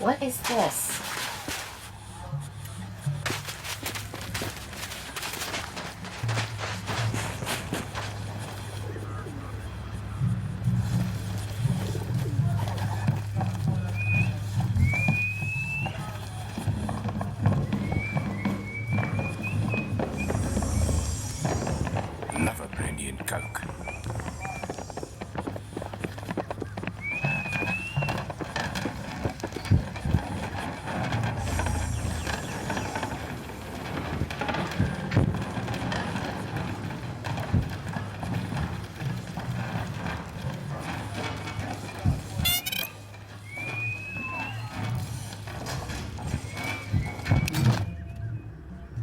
What is this? Love a brandy and coke.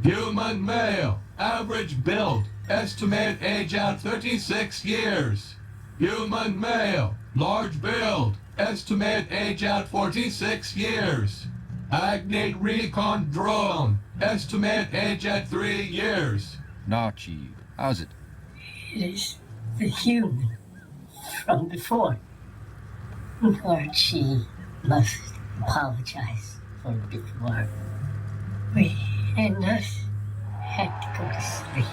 Human male, average build, estimate age at 36 years. Human male, large build, estimate age at 46 years. Agnate recon drone, estimate age at 3 years. Narchi, how's it? It is the human from before. Archie must apologize for before. We and us had to go to sleep.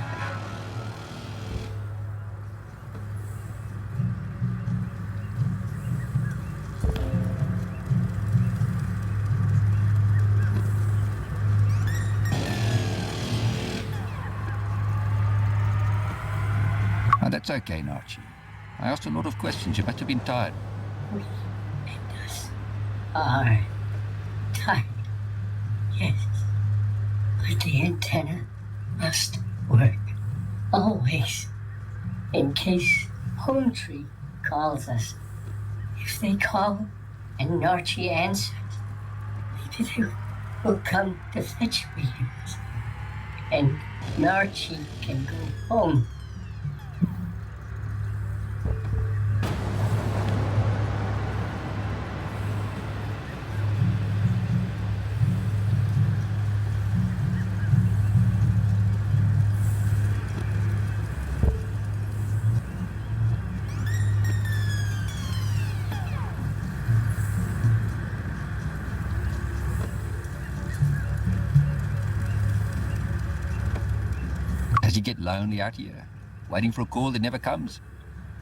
Oh, that's okay, Narchi. I asked a lot of questions. You must have been tired. We and us are tired, yes. But the antenna must work always in case Home Tree calls us. If they call and Narchi answers, maybe they will come to fetch me, and Narchi can go home. Does he get lonely out here, waiting for a call that never comes?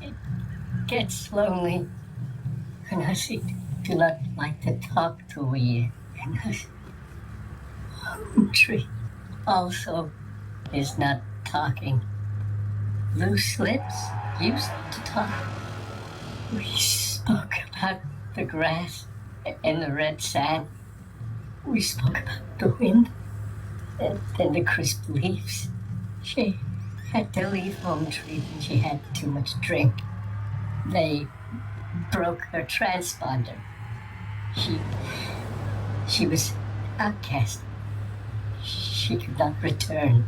It gets lonely, and I do not like to talk to we, and us. Home Tree also is not talking. Loose lips used to talk. We spoke about the grass and the red sand. We spoke about the wind and the crisp leaves. She had to leave Home Tree when she had too much drink. They broke her transponder. She was outcast. She could not return.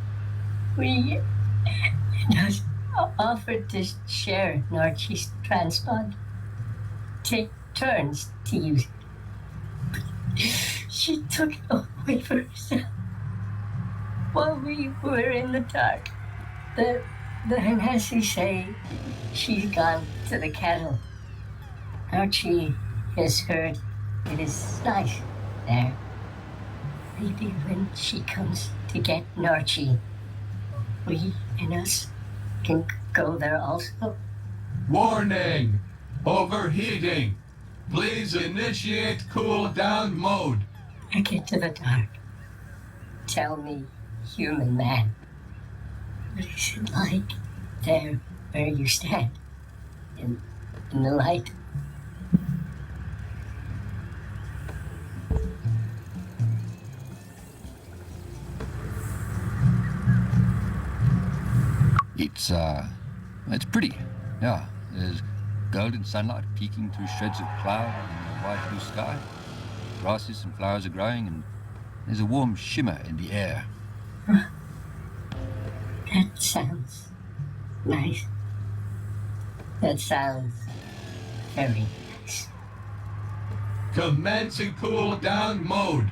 We just offered to share Narchi's transponder. Take turns to use it. She took it away for herself. While we were in the dark, the Hanasi say she's gone to the cattle. Archie has heard it is nice there. maybe when she comes to get Narchi, we and us can go there also. Warning! Overheating! Please initiate cool down mode. Back into the dark. Tell me, human man, what is it like there where you stand? In the light? It's pretty. Yeah, there's golden sunlight peeking through shreds of cloud in the white blue sky. Grasses and flowers are growing, and there's a warm shimmer in the air. That sounds nice. That sounds very nice. Commencing cool down mode.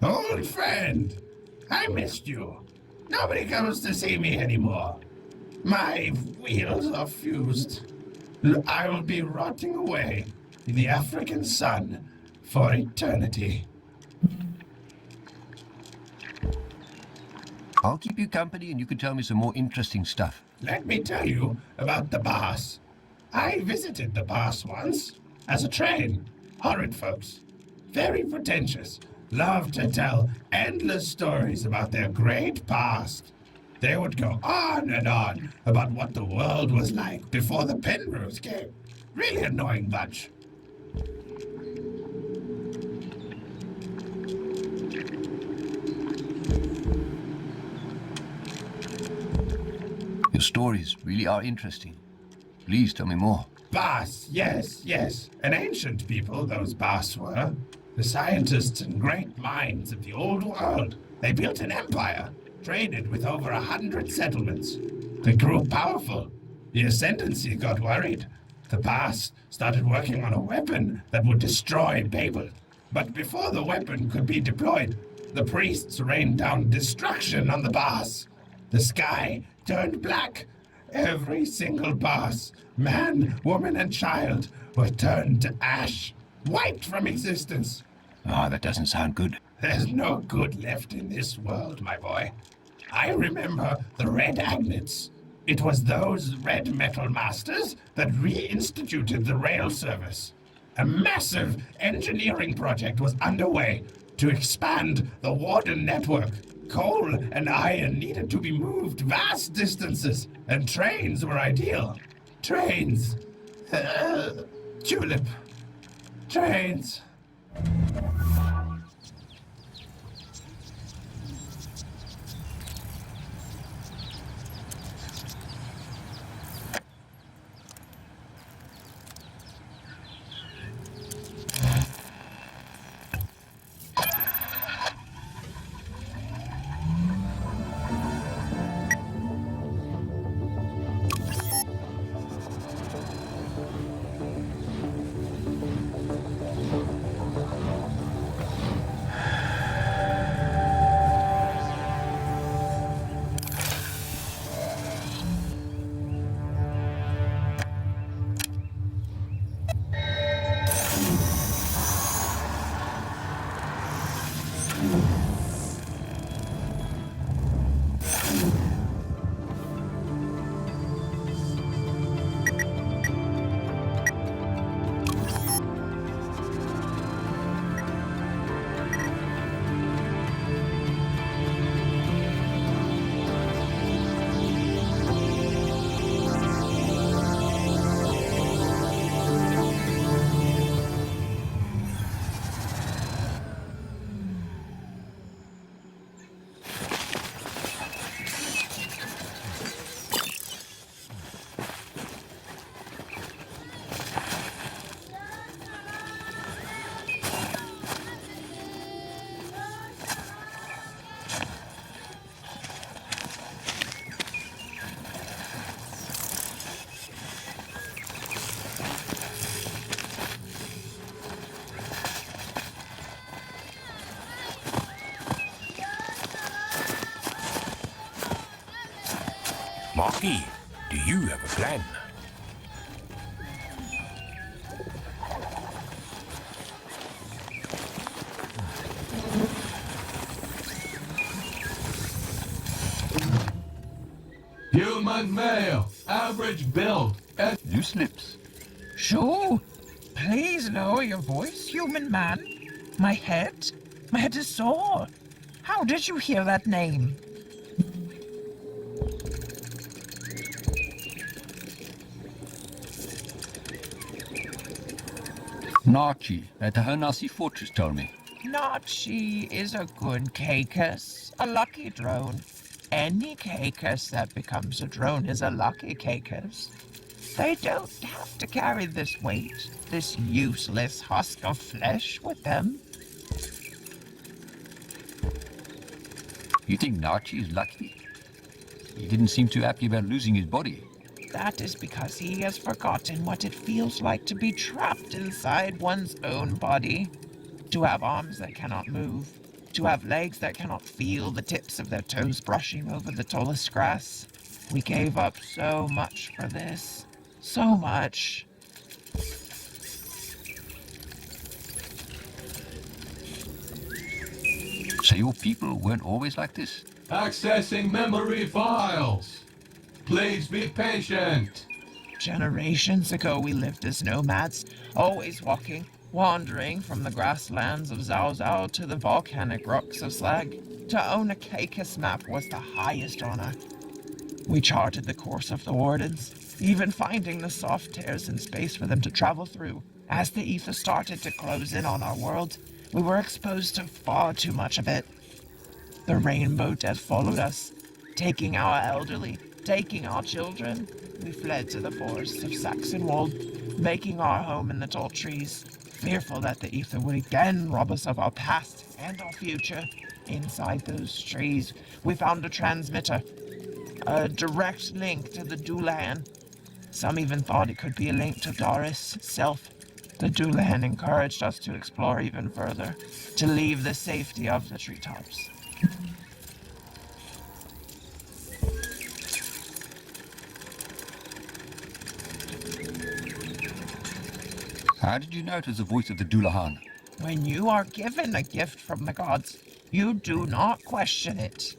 Old friend, I missed you. Nobody comes to see me anymore. My wheels are fused. I will be rotting away in the African sun for eternity. I'll keep you company, and you can tell me some more interesting stuff. Let me tell you about the boss. I visited the boss once as a train. Horrid folks. Very pretentious. Love to tell endless stories about their great past. They would go on and on about what the world was like before the Penrose came. Really annoying bunch. Your stories really are interesting. Please tell me more. Bas, yes. An ancient people, those Bas were. The scientists and great minds of the old world. They built an empire, traded with over 100 settlements. They grew powerful. The Ascendancy got worried. The Bas started working on a weapon that would destroy Babel. But before the weapon could be deployed, the priests rained down destruction on the Bas. The sky turned black. Every single Bas, man, woman, and child, were turned to ash, wiped from existence. Ah, that doesn't sound good. There's no good left in this world, my boy. I remember the Red Agnets. It was those red metal masters that reinstituted the rail service. A massive engineering project was underway to expand the Warden network. Coal and iron needed to be moved vast distances, and trains were ideal. Trains. Tulip. Trains. Marky, do you have a plan? Human male, average build, Loose lips. Sure. Please lower your voice, human man. My head is sore. How did you hear that name? Nachi at the Hanasi fortress told me. Nachi is a good cakus, a lucky drone. Any cakus that becomes a drone is a lucky cakus. They don't have to carry this weight, this useless husk of flesh with them. You think Nachi is lucky? He didn't seem too happy about losing his body. That is because he has forgotten what it feels like to be trapped inside one's own body. To have arms that cannot move. To have legs that cannot feel the tips of their toes brushing over the tallest grass. We gave up so much for this. So much. So your people weren't always like this? accessing memory files. Please be patient. Generations ago we lived as nomads, always walking, wandering from the grasslands of Zhao Zhao to the volcanic rocks of Slag. To own a Caicus map was the highest honor. We charted the course of the wardens, even finding the soft tears in space for them to travel through. As the ether started to close in on our world, we were exposed to far too much of it. The rainbow death followed us, taking our elderly, taking our children. We fled to the forests of Saxonwald, making our home in the tall trees, fearful that the ether would again rob us of our past and our future. Inside those trees, we found a transmitter, a direct link to the Doulahan. Some even thought it could be a link to Doris' self. The Doulahan encouraged us to explore even further, to leave the safety of the treetops. How did you know it was the voice of the Doulahan? When you are given a gift from the gods, you do not question it.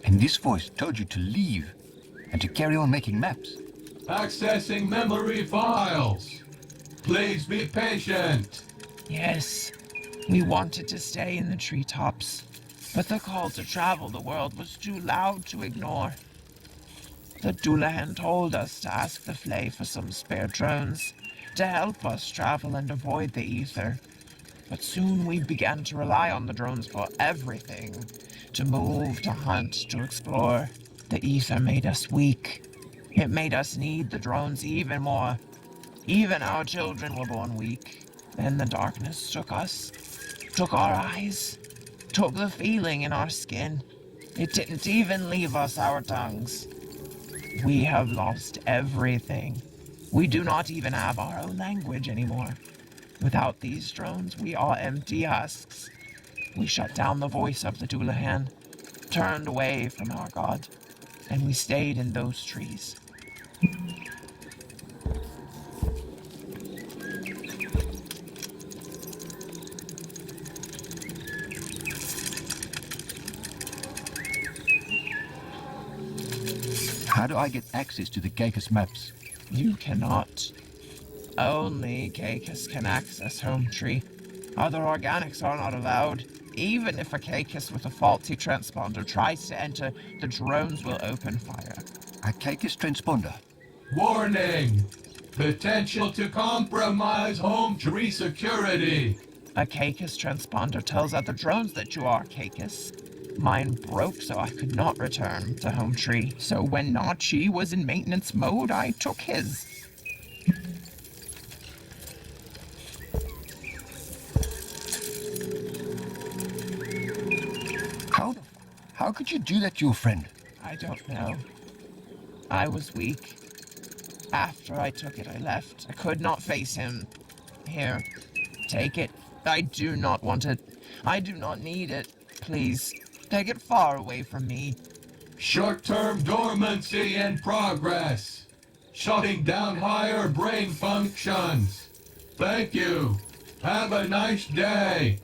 And this voice told you to leave and to carry on making maps. Accessing memory files. Please be patient. Yes, we wanted to stay in the treetops, but the call to travel the world was too loud to ignore. The Doulahan told us to ask the Flay for some spare drones to help us travel and avoid the ether. But soon we began to rely on the drones for everything. To move, to hunt, to explore. The ether made us weak. It made us need the drones even more. Even our children were born weak. Then the darkness took us, took our eyes, took the feeling in our skin. It didn't even leave us our tongues. We have lost everything. We do not even have our own language anymore. Without these drones, we are empty husks. We shut down the voice of the Doulahan, turned away from our god, and we stayed in those trees. How do I get access to the Caicus maps? You cannot. Only Caicus can access Home Tree. Other organics are not allowed. Even if a Caicus with a faulty transponder tries to enter, the drones will open fire. A Caicus transponder. Warning. Potential to compromise home tree security. A Caicus transponder tells other drones that you are Caicus. Mine broke, so I could not return to Home Tree. So when Nachi was in maintenance mode, I took his. How could you do that to your friend? I don't know. I was weak. After I took it, I left. I could not face him. Here, take it. I do not want it. I do not need it. Please, take it far away from me. Short-term dormancy in progress. Shutting down higher brain functions. Thank you. Have a nice day.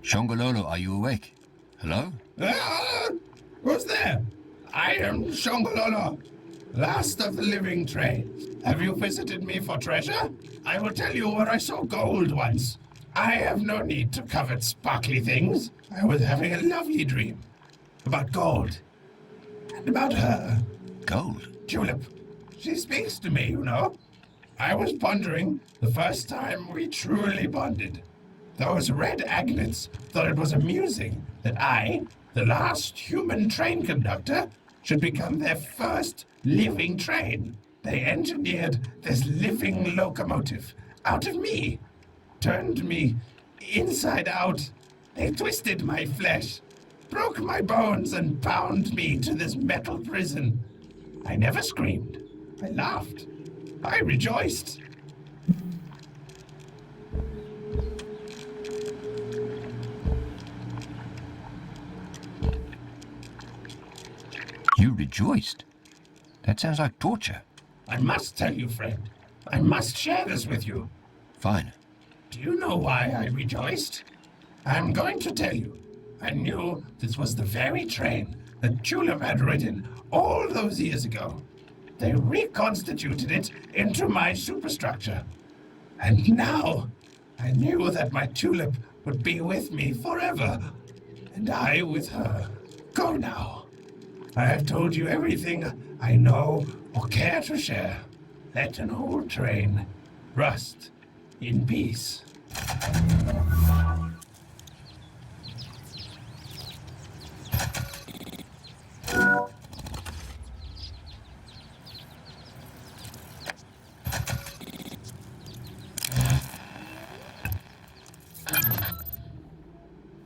Shongololo, are you awake? Hello? Ah! Who's there? I am Shongololo, last of the living trades. Have you visited me for treasure? I will tell you where I saw gold once. I have no need to covet sparkly things. I was having a lovely dream about gold and about her. Gold? Tulip. She speaks to me, you know. I was pondering the first time we truly bonded. Those red agnets thought it was amusing that I, the last human train conductor, should become their first living train. They engineered this living locomotive out of me, turned me inside out. They twisted my flesh, broke my bones, and bound me to this metal prison. I never screamed. I laughed. I rejoiced. You rejoiced? That sounds like torture. I must tell you, friend. I must share this with you. Fine. Do you know why I rejoiced? I'm going to tell you. I knew this was the very train that Tulip had ridden all those years ago. They reconstituted it into my superstructure. And now I knew that my Tulip would be with me forever. And I with her. Go now. I have told you everything I know or care to share. Let an old train rust in peace.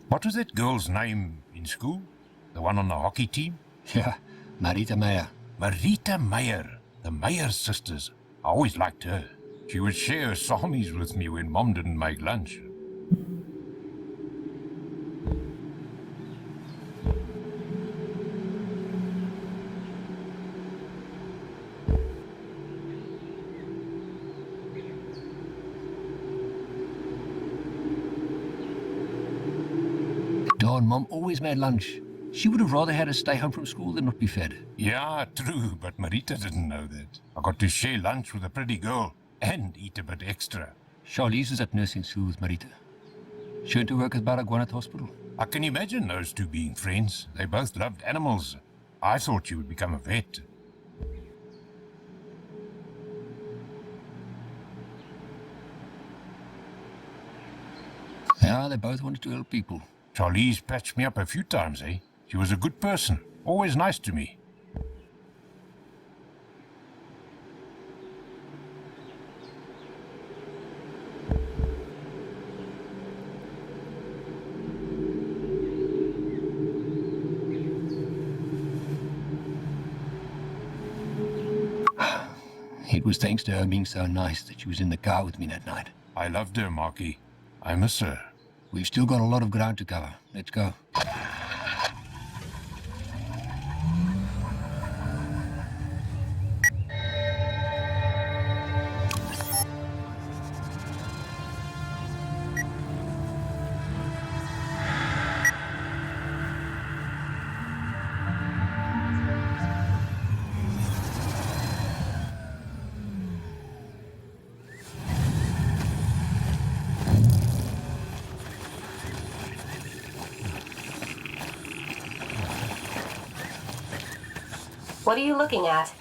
What was that girl's name in school? The one on the hockey team? Yeah, Marita Meyer. Marita Meyer. The Meyer sisters. I always liked her. She would share salmis with me when Mom didn't make lunch. Darn, Mom always made lunch. She would have rather had us stay home from school than not be fed. Yeah, true, but Marita didn't know that. I got to share lunch with a pretty girl and eat a bit extra. Charlize was at nursing school with Marita. She went to work at Baragwanath Hospital. I can imagine those two being friends. They both loved animals. I thought you would become a vet. Yeah, they both wanted to help people. Charlize patched me up a few times, eh? She was a good person. Always nice to me. It was thanks to her being so nice that she was in the car with me that night. I loved her, Marky. I miss her. We've still got a lot of ground to cover. Let's go. What are you looking at?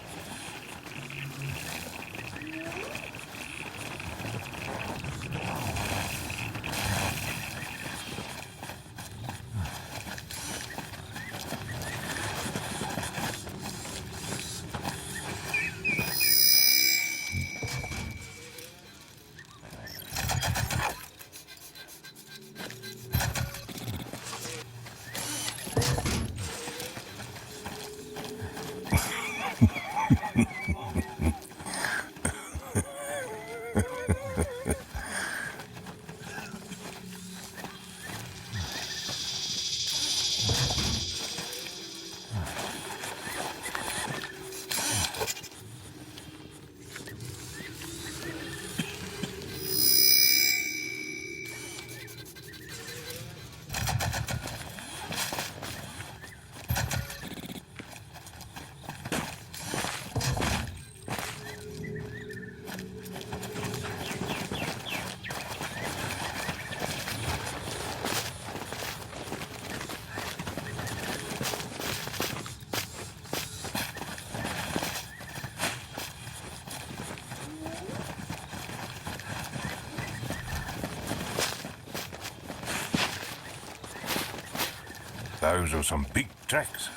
Those are some big tracks.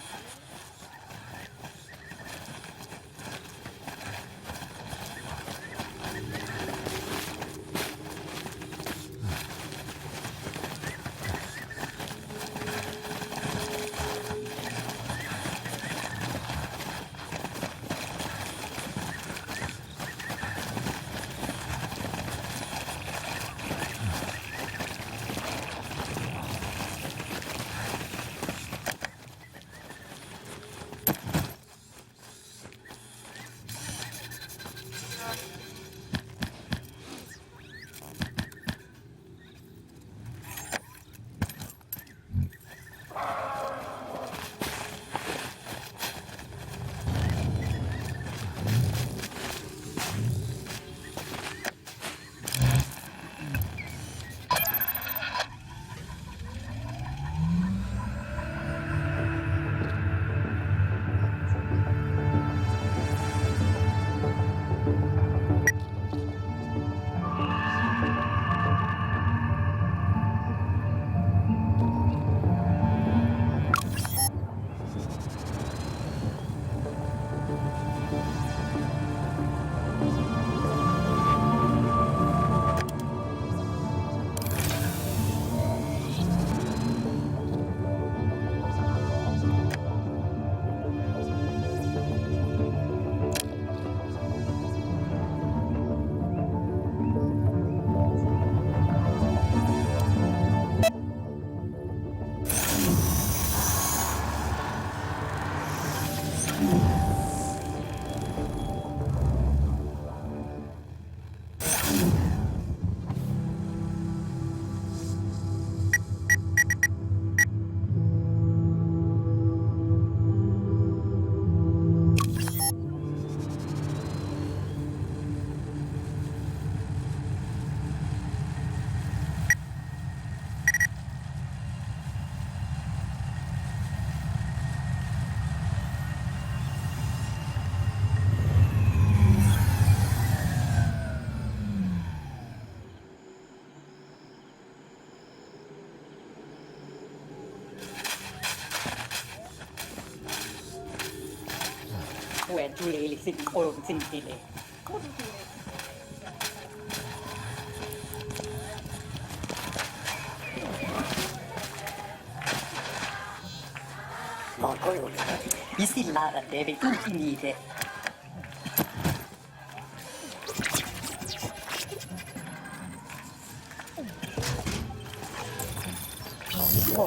Hai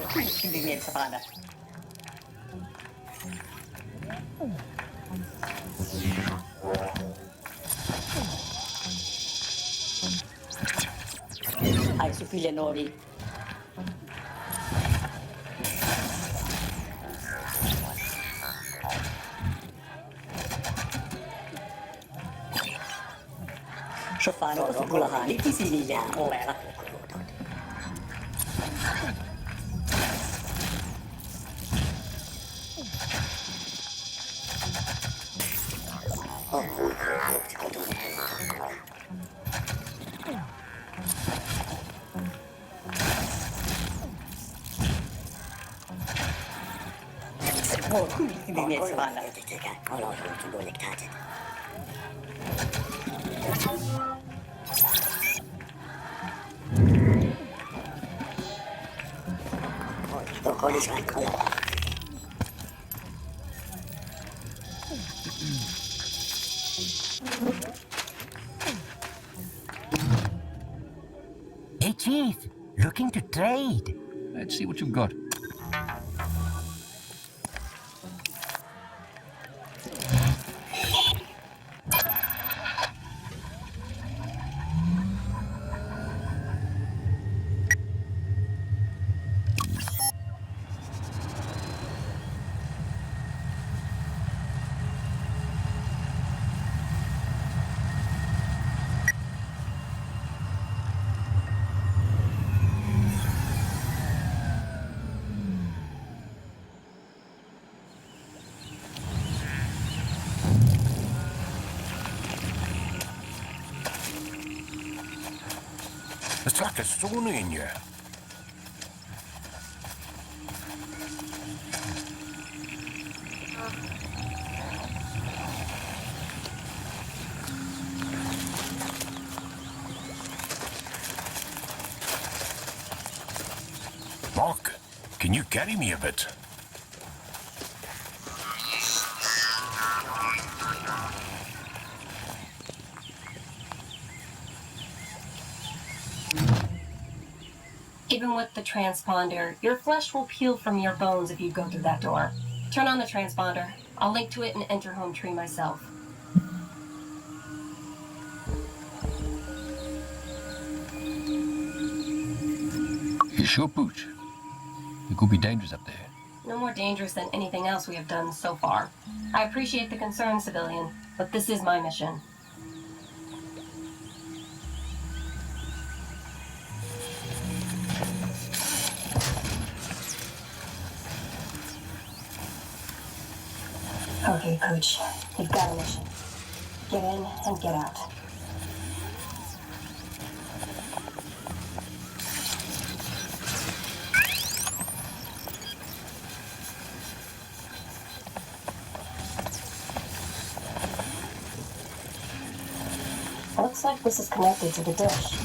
su figlie nori. Shofano ko kulahani tisini niya ora. Oh, quindi mi spalla. Hey, Chief, looking to trade. Let's see what you've got. It's like a sauna in here. Mark, can you carry me a bit? Even with the transponder, your flesh will peel from your bones if you go through that door. Turn on the transponder. I'll link to it and enter home tree myself. You sure, Pooch? It could be dangerous up there. No more dangerous than anything else we have done so far. I appreciate the concern, civilian, but this is my mission. Okay, Pooch, you've got a mission. Get in and get out. Looks like this is connected to the dish.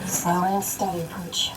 Slow and steady, Pooch.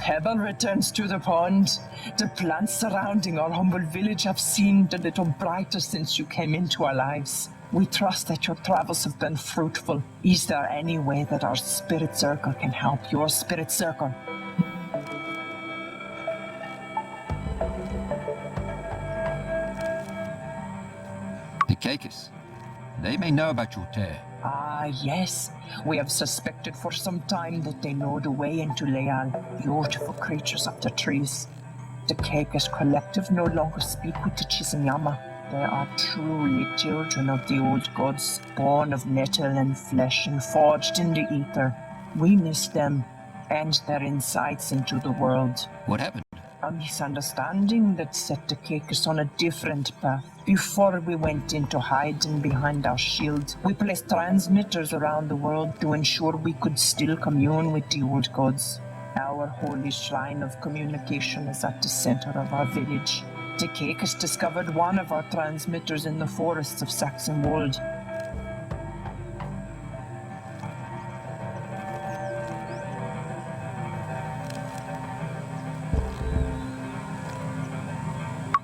pebble returns to the pond. The plants surrounding our humble village have seemed a little brighter since you came into our lives. We trust that your travels have been fruitful. Is there any way that our spirit circle can help your spirit circle? The Caicus. They may know about your tale. Ah, yes. We have suspected for some time that they know the way into Leal, beautiful creatures of the trees. The Caicus Collective no longer speak with the Chisanyama. They are truly children of the old gods, born of metal and flesh and forged in the ether. We miss them and their insights into the world. What happened? A misunderstanding that set the Caicus on a different path. Before we went into hiding behind our shield, we placed transmitters around the world to ensure we could still commune with the old gods. Our holy shrine of communication is at the center of our village. The Caicus discovered one of our transmitters in the forests of Saxon Wold.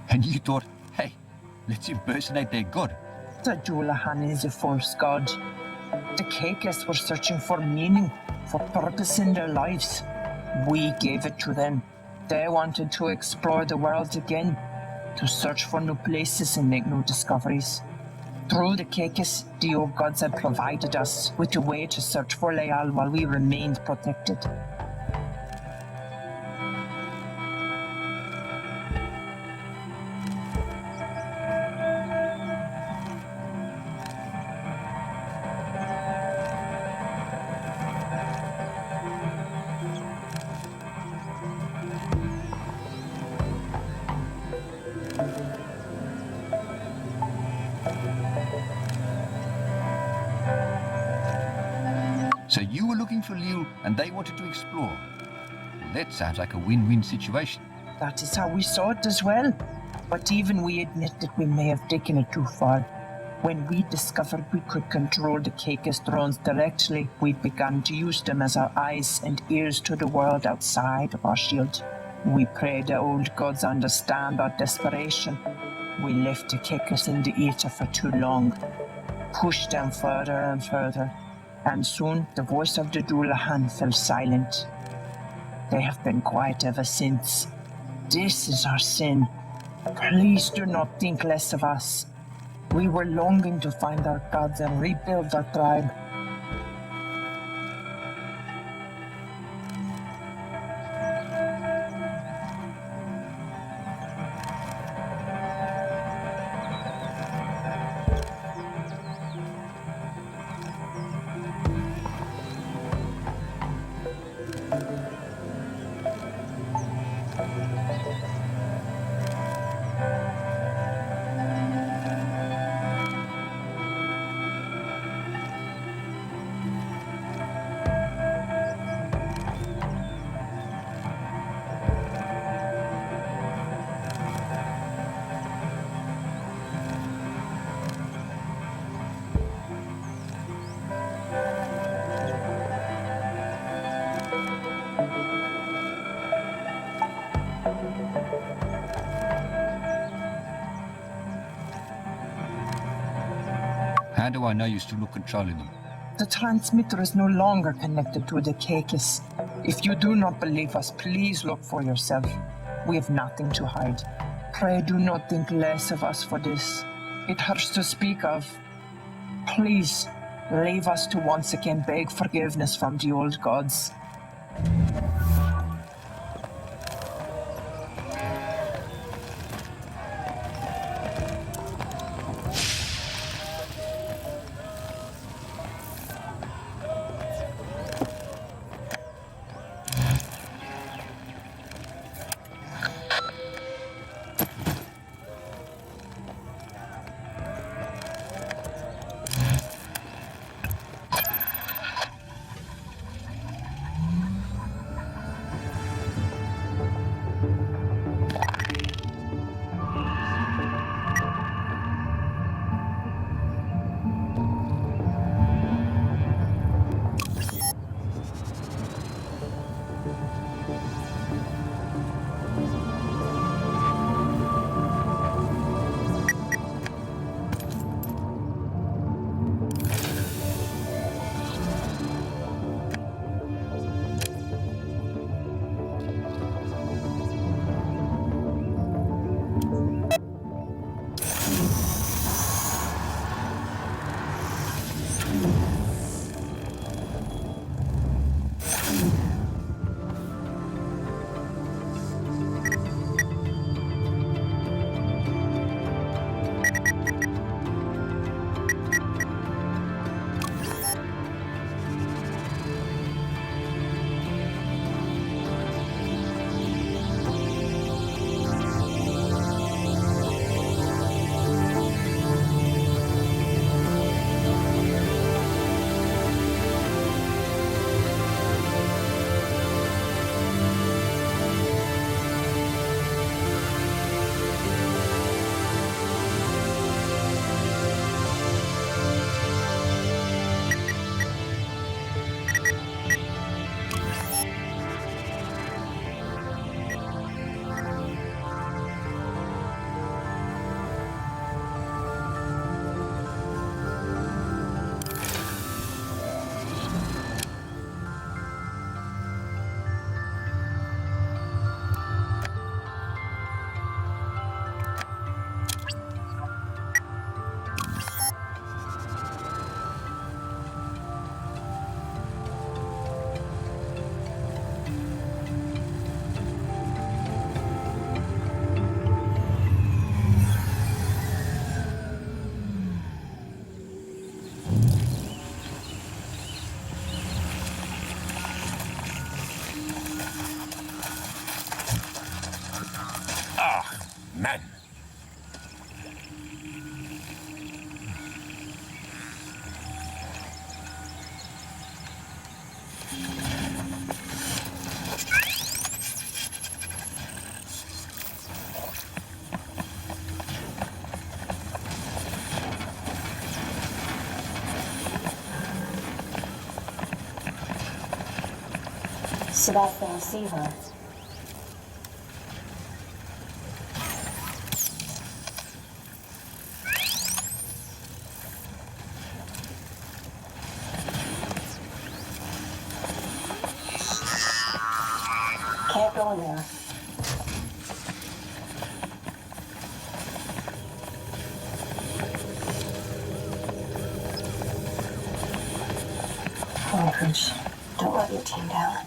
And you thought, hey, let's impersonate their god. The Dullahan is a false god. The Caicus were searching for meaning, for purpose in their lives. We gave it to them. They wanted to explore the world again, to search for new places and make new discoveries. Through the Caicus, the old gods had provided us with a way to search for Leal while we remained protected. So you were looking for Liu and they wanted to explore. Well, that sounds like a win-win situation. That is how we saw it as well. But even we admit that we may have taken it too far. When we discovered we could control the Caicus drones directly, we began to use them as our eyes and ears to the world outside of our shield. We pray the old gods understand our desperation. We left the Caicus in the ether for too long, pushed them further and further, and soon the voice of the Dullahan fell silent. They have been quiet ever since. This is our sin. Please do not think less of us. We were longing to find our gods and rebuild our tribe. How do I know you're still controlling them? The transmitter is no longer connected to the Caicus. If you do not believe us, please look for yourself. We have nothing to hide. Pray do not think less of us for this. It hurts to speak of. Please, leave us to once again beg forgiveness from the old gods. Man. Sebastian, see her. Can't go in there. Come on, Pooch. Don't let your team down.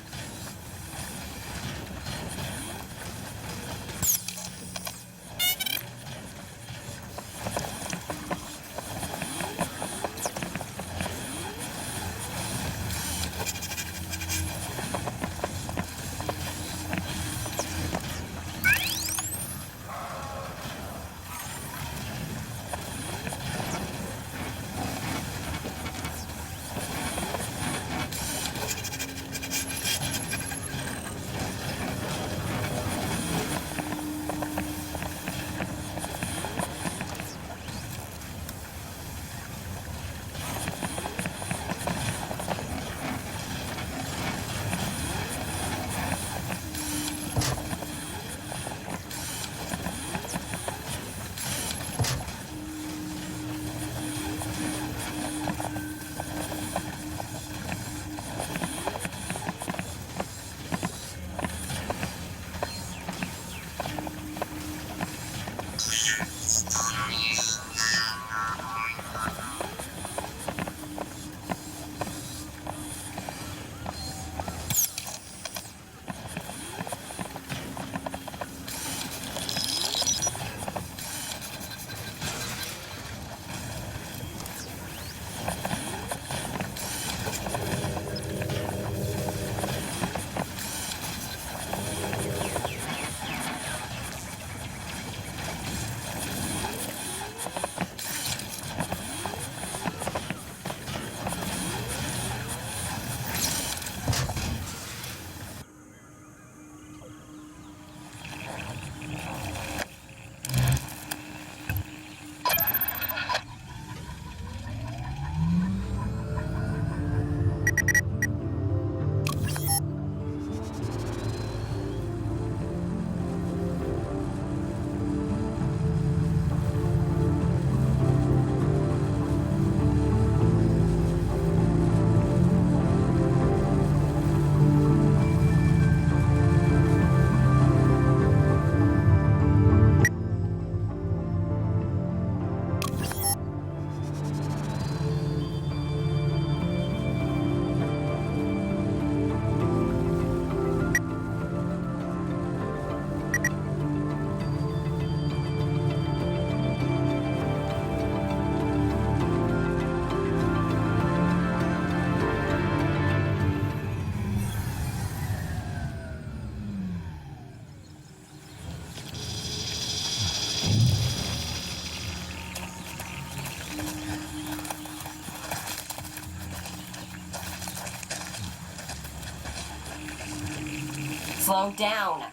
Slow down.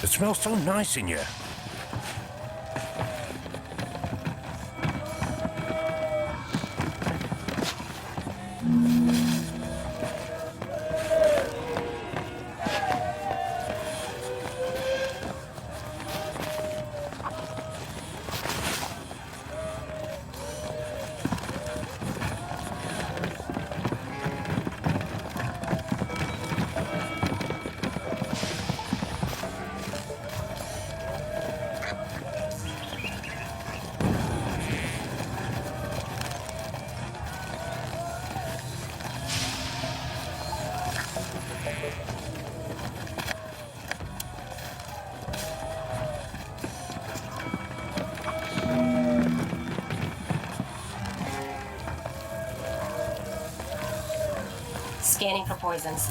It smells so nice in here. Scanning for poisons.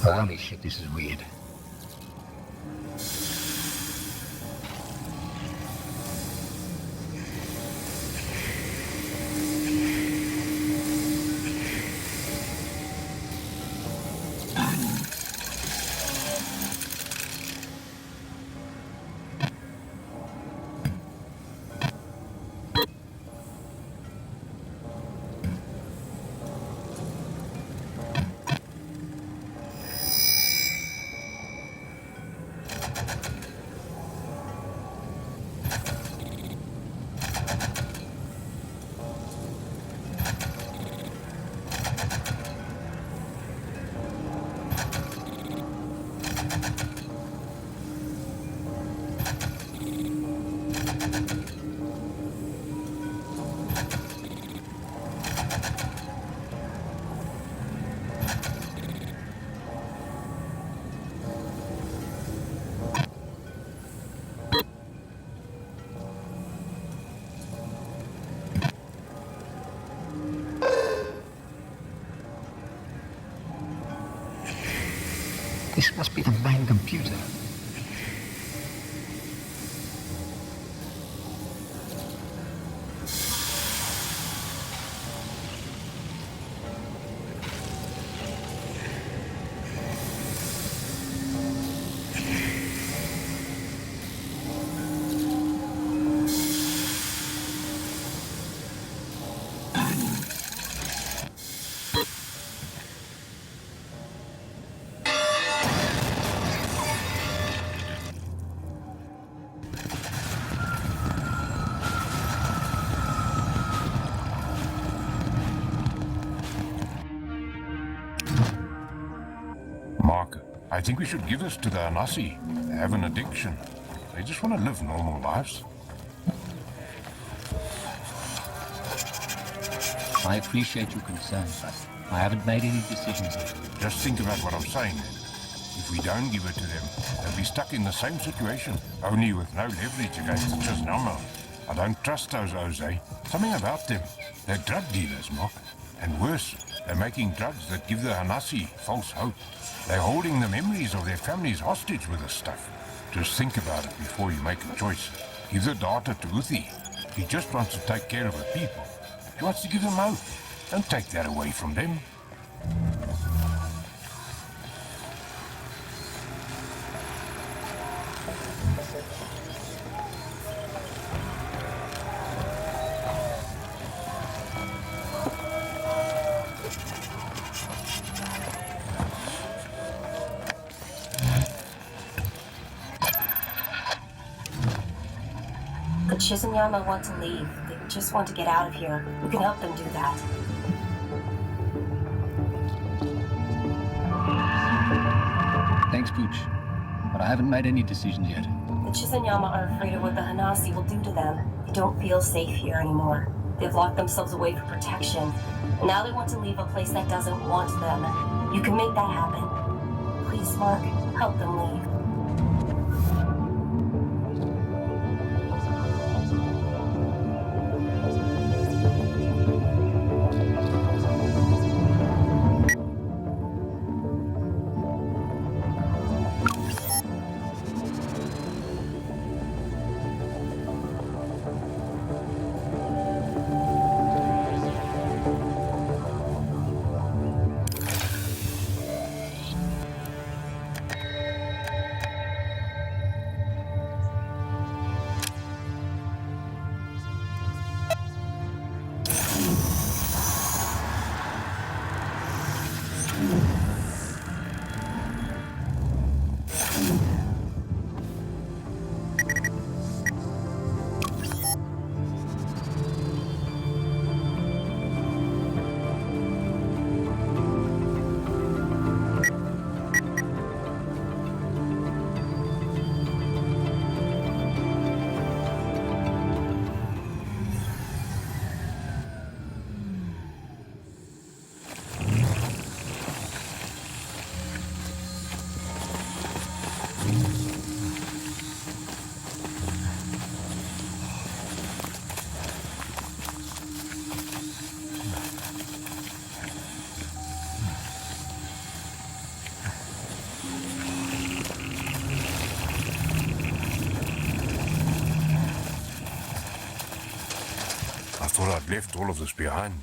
Holy shit, this is weird. This must be the main computer. Mark, I think we should give this to the Anasi. They have an addiction. They just want to live normal lives. I appreciate your concern, but I haven't made any decisions yet. Just think about what I'm saying then. If we don't give it to them, they'll be stuck in the same situation, only with no leverage against the Chisnama. I don't trust those Jose. Something about them. They're drug dealers, Mark. And worse, they're making drugs that give the Hanasi false hope. They're holding the memories of their families hostage with this stuff. Just think about it before you make a choice. Give the data to Uthi. He just wants to take care of the people. He wants to give them hope. Don't take that away from them. The Chizunyama want to leave. They just want to get out of here. We can help them do that. Thanks, Pooch. But I haven't made any decisions yet. The Chizunyama are afraid of what the Hanasi will do to them. They don't feel safe here anymore. They've locked themselves away for protection. Now they want to leave a place that doesn't want them. You can make that happen. Please, Mark, help them leave. I thought I'd left all of this behind.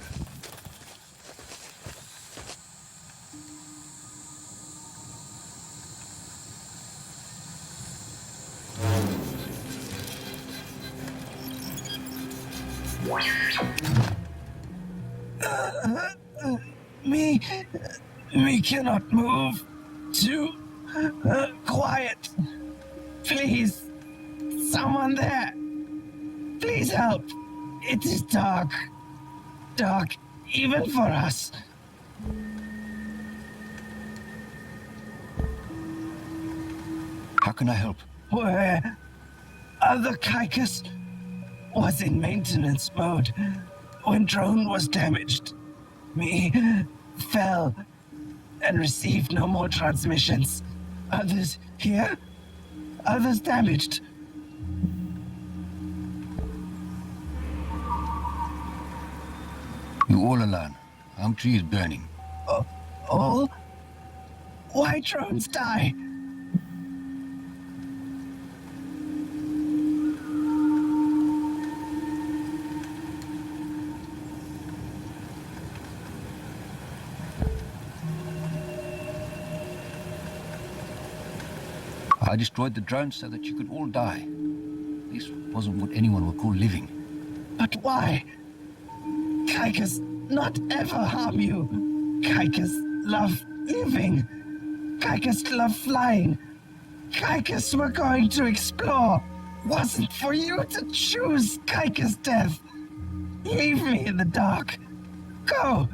Me cannot move. Too quiet. Please, someone there. Please help. It is dark. Dark, even for us. How can I help? Where the Kaikus was in maintenance mode when drone was damaged. Me fell and received no more transmissions. Others here, others damaged. You're all alone. Elm tree is burning. All? Why drones die? I destroyed the drone so that you could all die. This wasn't what anyone would call living. But why? Kaikus not ever harm you. Kaikus love living. Kaikus love flying. Kaikus were going to explore. Wasn't for you to choose Kaikus death. Leave me in the dark. Go.